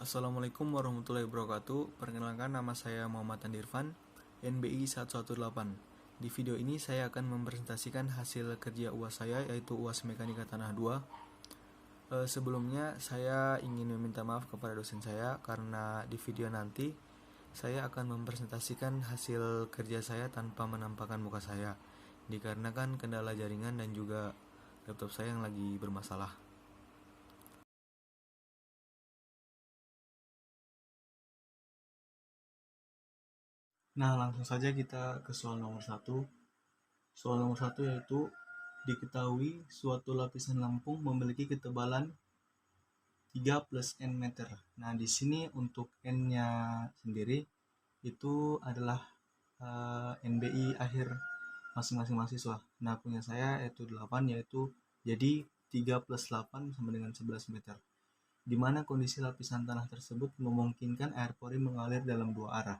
Assalamualaikum warahmatullahi wabarakatuh. Perkenalkan, nama saya Muhammad Andirvan, NBI 118. Di video ini saya akan mempresentasikan hasil kerja UAS saya, yaitu UAS Mekanika Tanah 2. Sebelumnya saya ingin meminta maaf kepada dosen saya karena di video nanti saya akan mempresentasikan hasil kerja saya tanpa menampakkan muka saya, dikarenakan kendala jaringan dan juga laptop saya yang lagi bermasalah. Nah, langsung saja kita ke soal nomor 1. Soal nomor 1 yaitu diketahui suatu lapisan lempung memiliki ketebalan 3 plus N meter. Nah, di sini untuk N-nya sendiri itu adalah NBI akhir masing-masing mahasiswa. Nah, punya saya yaitu 8, yaitu jadi 3 plus 8 sama dengan 11 meter. Di mana kondisi lapisan tanah tersebut memungkinkan air pori mengalir dalam dua arah.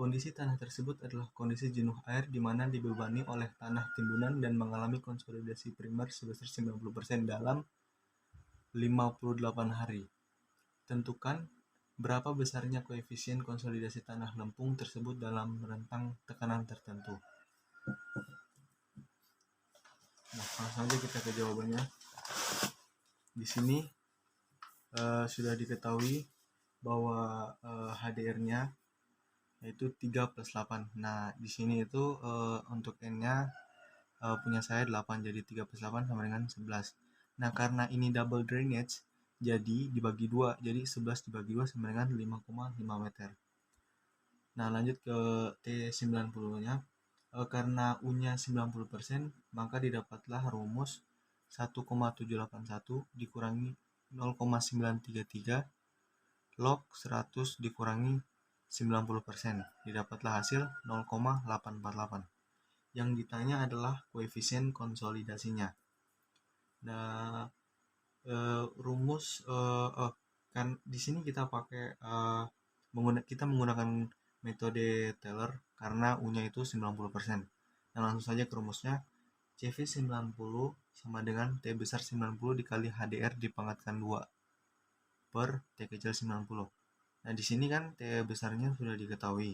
Kondisi tanah tersebut adalah kondisi jenuh air di mana dibebani oleh tanah timbunan dan mengalami konsolidasi primer sebesar 90% dalam 58 hari. Tentukan berapa besarnya koefisien konsolidasi tanah lempung tersebut dalam rentang tekanan tertentu. Nah, langsung saja kita ke jawabannya. Di sini sudah diketahui bahwa HDR-nya yaitu 3 plus 8. Nah, di sini itu untuk N-nya punya saya 8, jadi 3 plus 8 sama dengan 11. Nah, karena ini double drainage, jadi dibagi 2, jadi 11 dibagi 2 sama dengan 5,5 meter. Nah, lanjut ke T90-nya. Karena U-nya 90%, maka didapatlah rumus 1,781 dikurangi 0,933 log 100 dikurangi 90%. Didapatlah hasil 0,848. Yang ditanya adalah koefisien konsolidasinya. Nah, rumus kan di sini kita pakai kita menggunakan metode Taylor karena U-nya itu 90%. Nah, langsung saja ke rumusnya. CV 90 sama dengan T besar 90 dikali HDR dipangkatkan 2 per T kecil 90. Nah, di sini kan T besarnya sudah diketahui.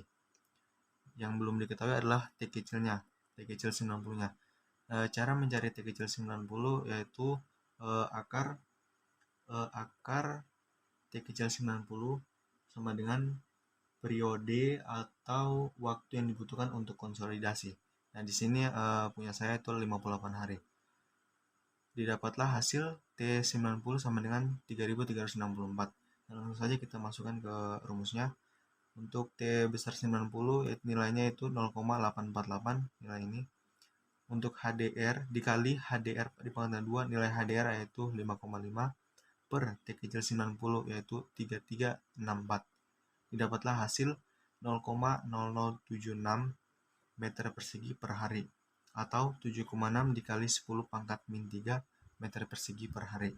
Yang belum diketahui adalah T kecilnya, T kecil 90-nya. Cara mencari T kecil 90 yaitu akar T kecil 90 sama dengan periode atau waktu yang dibutuhkan untuk konsolidasi. Nah, di sini punya saya itu 58 hari. Didapatlah hasil T90 sama dengan 3364. Nah, langsung saja kita masukkan ke rumusnya. Untuk T besar 90 nilainya itu 0,848 nilai ini. Untuk HDR dikali HDR dipangkatkan 2, nilai HDR yaitu 5,5 per T kecil 90 yaitu 3364. Didapatlah hasil 0,0076 meter persegi per hari atau 7,6 dikali 10 pangkat min 3 meter persegi per hari.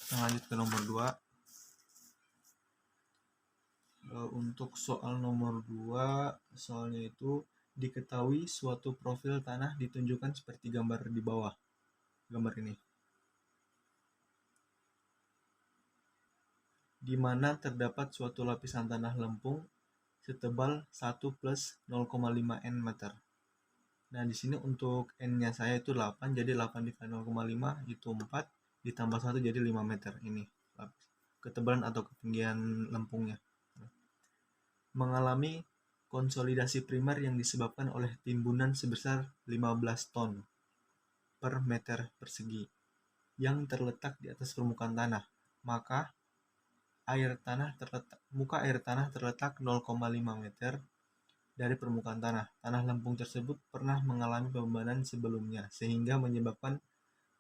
Kita lanjut ke nomor 2. Untuk soal nomor 2, soalnya itu diketahui suatu profil tanah ditunjukkan seperti gambar di bawah. Gambar ini. Di mana terdapat suatu lapisan tanah lempung setebal 1 plus 0,5 N meter. Nah, di sini untuk N-nya saya itu 8, jadi 8 dikali 0,5 itu 4, ditambah 1 jadi 5 meter. Ini ketebalan atau ketinggian lempungnya. Mengalami konsolidasi primer yang disebabkan oleh timbunan sebesar 15 ton per meter persegi yang terletak di atas permukaan tanah. Maka muka air tanah terletak 0,5 meter dari permukaan tanah. Tanah lempung tersebut pernah mengalami pembebanan sebelumnya sehingga menyebabkan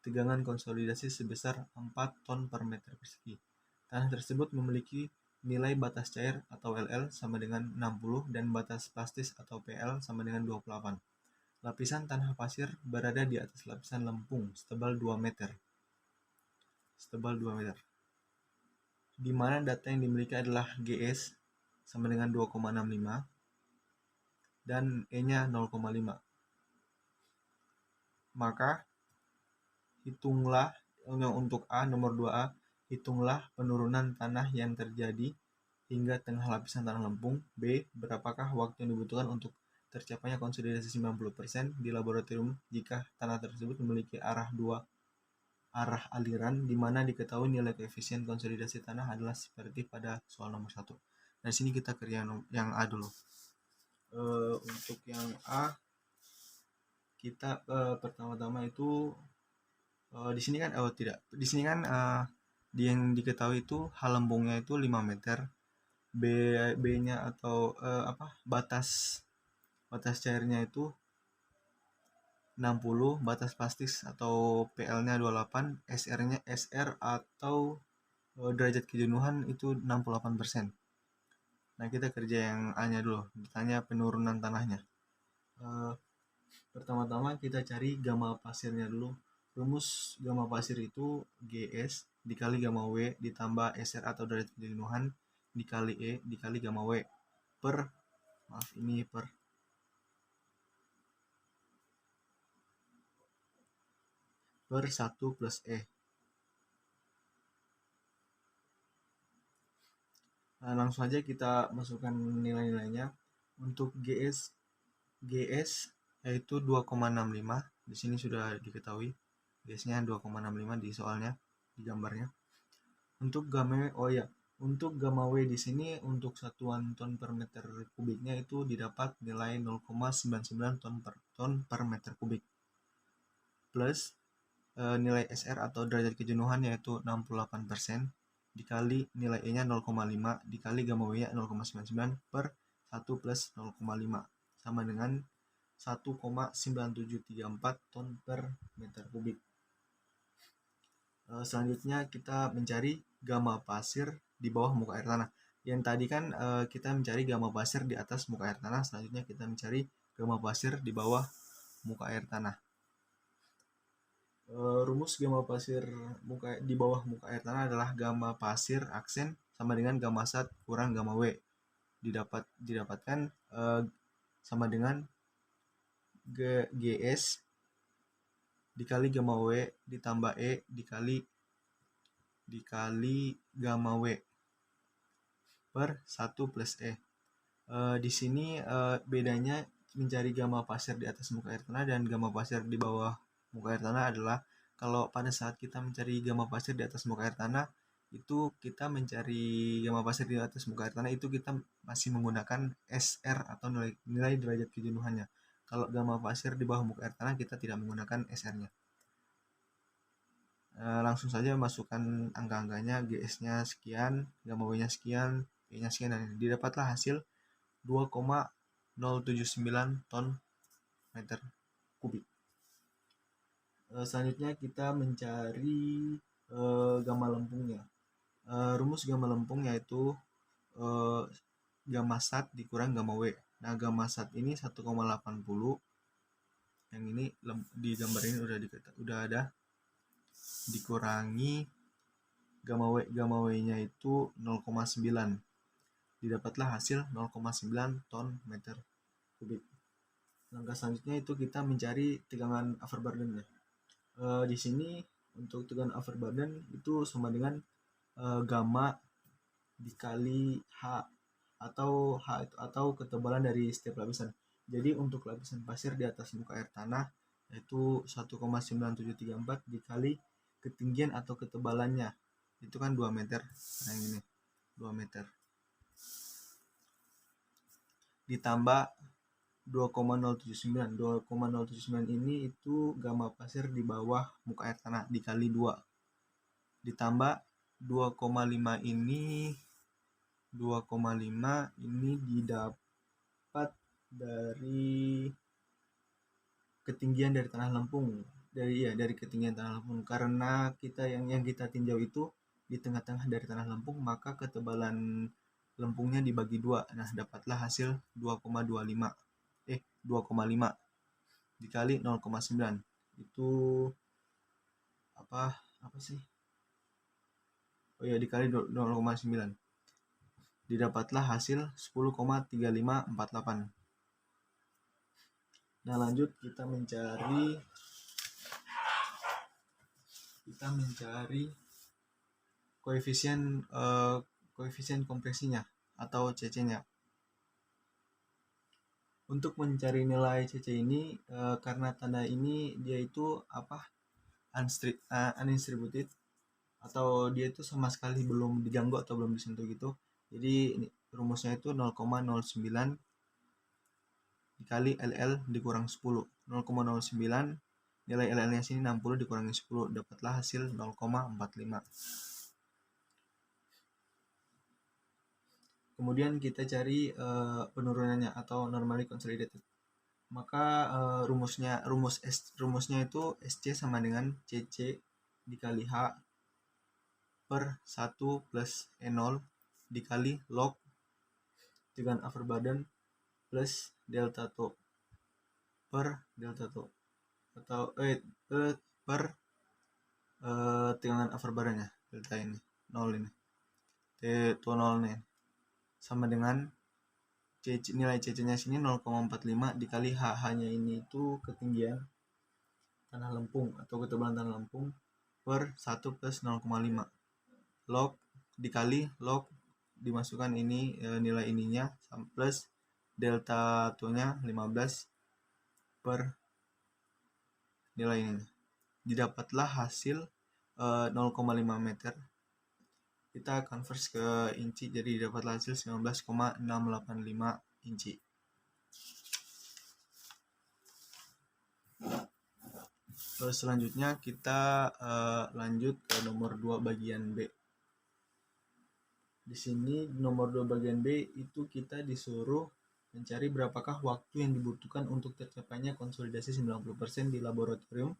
tegangan konsolidasi sebesar 4 ton per meter persegi. Tanah tersebut memiliki nilai batas cair atau LL sama dengan 60 dan batas plastis atau PL sama dengan 28. Lapisan tanah pasir berada di atas lapisan lempung setebal 2 meter. Di mana data yang dimiliki adalah GS sama dengan 2,65 dan E-nya 0,5. Maka hitunglah untuk A nomor 2A, hitunglah penurunan tanah yang terjadi hingga tengah lapisan tanah lempung. B. Berapakah waktu yang dibutuhkan untuk tercapainya konsolidasi 90% di laboratorium jika tanah tersebut memiliki arah aliran, di mana diketahui nilai koefisien konsolidasi tanah adalah seperti pada soal nomor 1. Dari sini kita kerja yang A dulu. Untuk yang A, kita pertama-tama itu di sini kan di sini kan yang diketahui itu hal lempungnya itu 5 meter, B-nya atau batas cairnya itu 60, batas plastik atau PL-nya 28, SR atau derajat kejenuhan itu 68%. Nah, kita kerja yang A-nya dulu, ditanya penurunan tanahnya. Pertama-tama kita cari gamma pasirnya dulu. Rumus gamma pasir itu GS dikali gamma W ditambah SR atau derajat kejenuhan dikali E dikali gamma W per 1 plus E. Nah, langsung aja kita masukkan nilai-nilainya. Untuk GS yaitu 2,65. Di sini sudah diketahui GS-nya 2,65 di soalnya, di gambarnya. Untuk gamma W di sini untuk satuan ton per meter kubiknya itu didapat nilai 0,99 ton per meter kubik. Plus nilai SR atau derajat kejenuhan yaitu 68% dikali nilai E-nya 0,5 dikali gamma W-nya 0,99 per 1 plus 0,5 sama dengan 1,9734 ton per meter kubik. Selanjutnya kita mencari gamma pasir di bawah muka air tanah. Yang tadi kan kita mencari gamma pasir di atas muka air tanah, selanjutnya kita mencari gamma pasir di bawah muka air tanah. Rumus gamma pasir di bawah muka air tanah adalah gamma pasir aksen sama dengan gamma sat kurang gamma W. Didapatkan sama dengan GS dikali gamma W ditambah E dikali gamma W per 1 plus E. Di sini bedanya mencari gamma pasir di atas muka air tanah dan gamma pasir di bawah muka air tanah adalah kalau pada saat kita mencari gamma pasir di atas muka air tanah itu kita mencari gamma pasir di atas muka air tanah itu kita masih menggunakan SR atau nilai derajat kejenuhannya. Kalau gamma pasir di bawah muka air tanah kita tidak menggunakan SR-nya. Langsung saja masukkan angka-angkanya, GS-nya sekian, gamma W-nya sekian, E-nya sekian, dan didapatlah hasil 2,079 ton meter kubik. Selanjutnya kita mencari gamma lempungnya. Rumus gamma lempung yaitu gamma sat dikurang gamma W. Nah, gamma sat ini 1,80. Yang ini di gambar ini udah ada. Dikurangi gamma W-nya itu 0,9. Didapatlah hasil 0,9 ton meter kubik. Langkah selanjutnya itu kita mencari tegangan overburden-nya. Di sini untuk tegangan overburden itu sama dengan gamma dikali H atau ketebalan dari setiap lapisan. Jadi untuk lapisan pasir di atas muka air tanah yaitu 1,9734 dikali ketinggian atau ketebalannya itu kan 2 meter. Nah, ini 2 meter ditambah 2,079. 2,079 ini itu gamma pasir di bawah muka air tanah dikali 2 ditambah 2,5 ini didapat dari ketinggian dari tanah lempung, dari ketinggian tanah lempung, karena kita yang kita tinjau itu di tengah-tengah dari tanah lempung, maka ketebalan lempungnya dibagi 2. Nah, dapatlah hasil 2,5 dikali 0,9 itu apa sih? Oh ya, dikali 0,9 didapatlah hasil 10,3548. Nah, lanjut kita mencari koefisien kompresinya atau CC-nya. Untuk mencari nilai CC ini karena tanda ini dia itu undistributed, atau dia itu sama sekali belum diganggu atau belum disentuh gitu. Jadi rumusnya itu 0,09 dikali LL dikurang 10. 0,09 nilai LL-nya sini 60 dikurangi 10, dapatlah hasil 0,45. Kemudian kita cari penurunannya atau normally consolidated. Maka rumusnya itu SC sama dengan CC dikali H per 1 plus E0 dikali log dengan Overburden plus delta to per delta to atau per tegangan Overburden-nya, delta ini 0 ini T to 0 nih sama dengan nilai CC-nya sini 0,45 dikali H-nya ini itu ketinggian tanah lempung atau ketebalan tanah lempung per 1 plus 0,5 log dikali log dimasukkan ini nilai ininya plus delta to-nya 15 per nilai ini. Didapatlah hasil 0,5 meter. Kita convert ke inci, jadi didapatlah hasil 19,685 inci. Selanjutnya kita lanjut ke nomor 2 bagian B. Di sini nomor 2 bagian B itu kita disuruh mencari berapakah waktu yang dibutuhkan untuk tercapainya konsolidasi 90% di laboratorium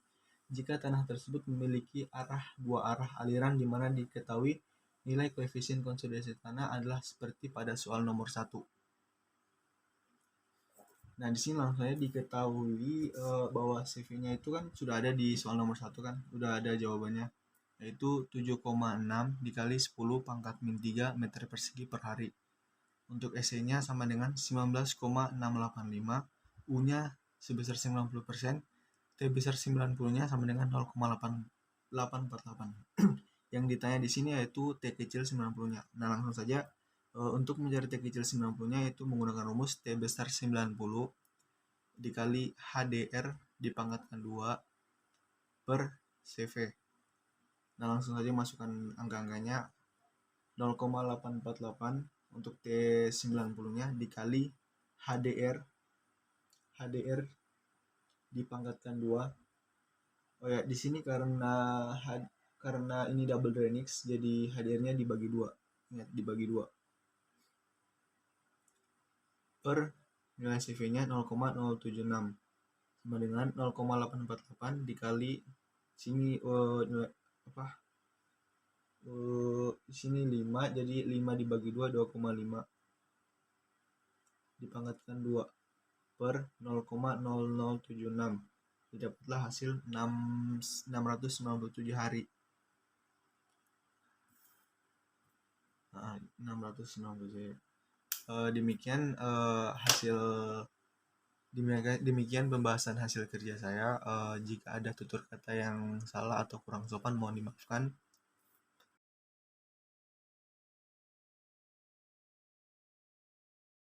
jika tanah tersebut memiliki dua arah aliran di mana diketahui nilai koefisien konsolidasi tanah adalah seperti pada soal nomor 1. Nah, di sini langsung saja diketahui bahwa CV-nya itu kan sudah ada di soal nomor 1 kan, udah ada jawabannya, yaitu 7,6 dikali 10 pangkat min 3 meter persegi per hari. Untuk SC-nya sama dengan 19,685, U-nya sebesar 90%, T besar 90-nya sama dengan 0,848. Yang ditanya di sini yaitu T kecil 90-nya. Nah, langsung saja untuk mencari T kecil 90-nya itu menggunakan rumus T besar 90 dikali HDR dipangkatkan 2 per CV. Nah, langsung saja masukkan angka-angkanya. 0,848 untuk T90-nya dikali HDR dipangkatkan 2. Oh ya, di sini karena ini double Drenix, jadi HDR-nya dibagi 2. Ingat, dibagi 2. Per nilai CV-nya 0,076 sama dengan 0,848 dikali sini nilai sini 5, jadi 5 dibagi 2 2,5 dipangkatkan 2 per 0,0076. Didapatlah hasil 697 hari. 697. Demikian pembahasan hasil kerja saya. Jika ada tutur kata yang salah atau kurang sopan mohon dimaafkan.